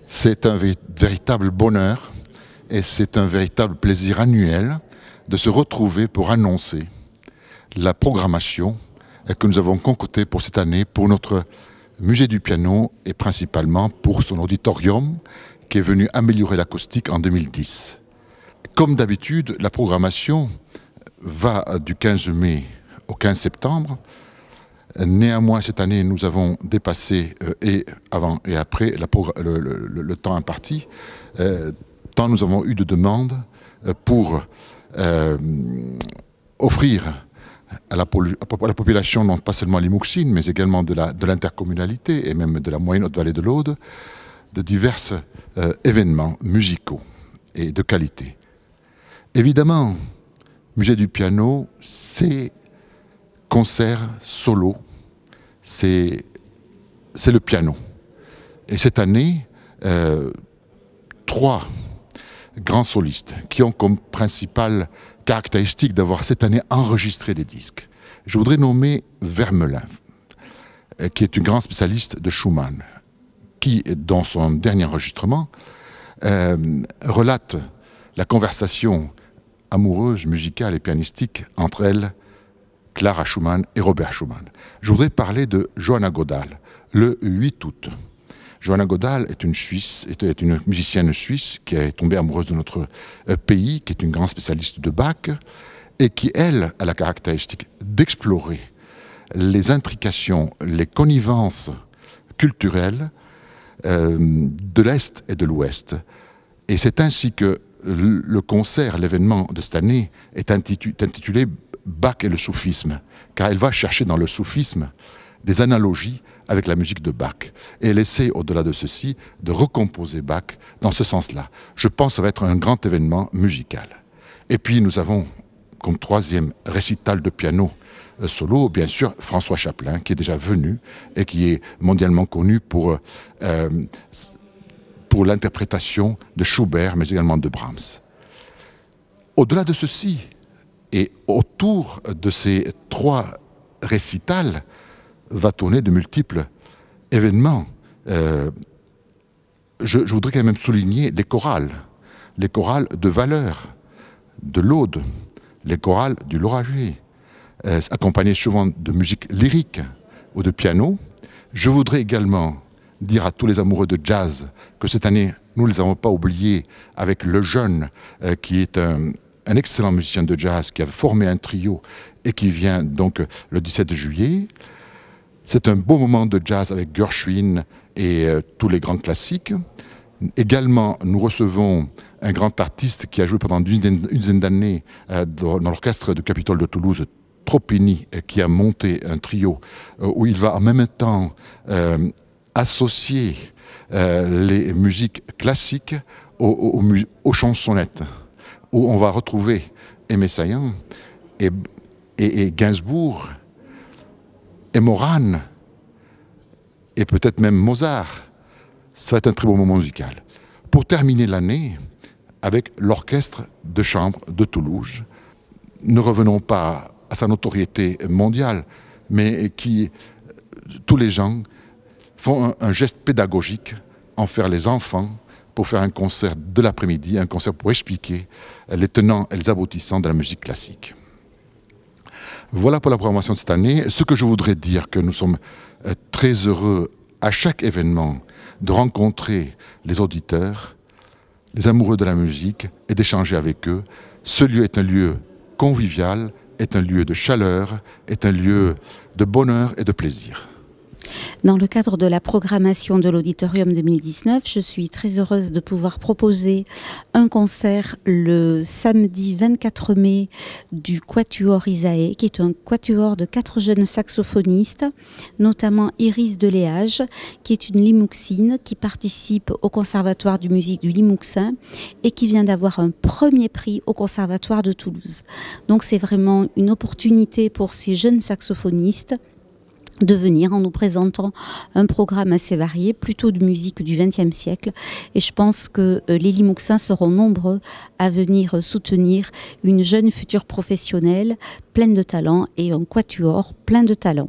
C'est un véritable bonheur et c'est un véritable plaisir annuel de se retrouver pour annoncer la programmation que nous avons concoctée pour cette année pour notre musée du piano et principalement pour son auditorium qui est venu améliorer l'acoustique en 2010. Comme d'habitude, la programmation va du 15 mai au 15 septembre. Néanmoins, cette année, nous avons dépassé et avant et après le temps imparti, tant nous avons eu de demandes pour offrir à la population, non pas seulement Limouxine, mais également de l'intercommunalité et même de la moyenne Haute-Vallée de l'Aude, de divers événements musicaux et de qualité. Évidemment, musée du piano, c'est concert solo, c'est le piano. Et cette année, 3 grands solistes qui ont comme principale caractéristique d'avoir cette année enregistré des disques. Je voudrais nommer Vermelin, qui est une grande spécialiste de Schumann, qui, dans son dernier enregistrement, relate la conversation amoureuse, musicale et pianistique entre elle, Clara Schumann et Robert Schumann. Je voudrais parler de Johanna Godal, le 8 août. Johanna Godal est une musicienne suisse qui est tombée amoureuse de notre pays, qui est une grande spécialiste de Bach et qui, elle, a la caractéristique d'explorer les intrications, les connivences culturelles de l'Est et de l'Ouest. Et c'est ainsi que le concert, l'événement de cette année, est intitulé Bach et le soufisme, car elle va chercher dans le soufisme des analogies avec la musique de Bach. Et elle essaie, au-delà de ceci, de recomposer Bach dans ce sens-là. Je pense que ça va être un grand événement musical. Et puis nous avons, comme 3e récital de piano solo, bien sûr, François Chaplin, qui est déjà venu et qui est mondialement connu pour l'interprétation de Schubert, mais également de Brahms. Au-delà de ceci, et autour de ces 3 récitals, va tourner de multiples événements. Je voudrais quand même souligner les chorales de Valeur, de l'Aude, les chorales du Lauragais, accompagnées souvent de musique lyrique ou de piano. Je voudrais également dire à tous les amoureux de jazz que cette année, nous ne les avons pas oubliés avec Le Jeune, qui est un excellent musicien de jazz qui a formé un trio et qui vient donc le 17 juillet. C'est un beau moment de jazz avec Gershwin et tous les grands classiques. Également, nous recevons un grand artiste qui a joué pendant une dizaine d'années dans l'orchestre du Capitole de Toulouse, Tropini, qui a monté un trio où il va en même temps associer les musiques classiques aux chansonnettes, où on va retrouver Aimé Saillant et Gainsbourg et Morane et peut-être même Mozart. Ça va être un très beau moment musical. Pour terminer l'année avec l'orchestre de chambre de Toulouse, ne revenons pas à sa notoriété mondiale, mais qui, tous les gens, font un geste pédagogique en faire les enfants pour faire un concert de l'après-midi, un concert pour expliquer les tenants et les aboutissants de la musique classique. Voilà pour la programmation de cette année. Ce que je voudrais dire, que nous sommes très heureux à chaque événement de rencontrer les auditeurs, les amoureux de la musique et d'échanger avec eux. Ce lieu est un lieu convivial, est un lieu de chaleur, est un lieu de bonheur et de plaisir. Dans le cadre de la programmation de l'Auditorium 2019, je suis très heureuse de pouvoir proposer un concert le samedi 24 mai du Quatuor Isae, qui est un quatuor de 4 jeunes saxophonistes, notamment Iris Deléage, qui est une Limouxine, qui participe au Conservatoire de musique du Limouxin et qui vient d'avoir un premier prix au Conservatoire de Toulouse. Donc c'est vraiment une opportunité pour ces jeunes saxophonistes de venir en nous présentant un programme assez varié, plutôt de musique du XXe siècle. Et je pense que les Limouxins seront nombreux à venir soutenir une jeune future professionnelle pleine de talent et un quatuor plein de talent.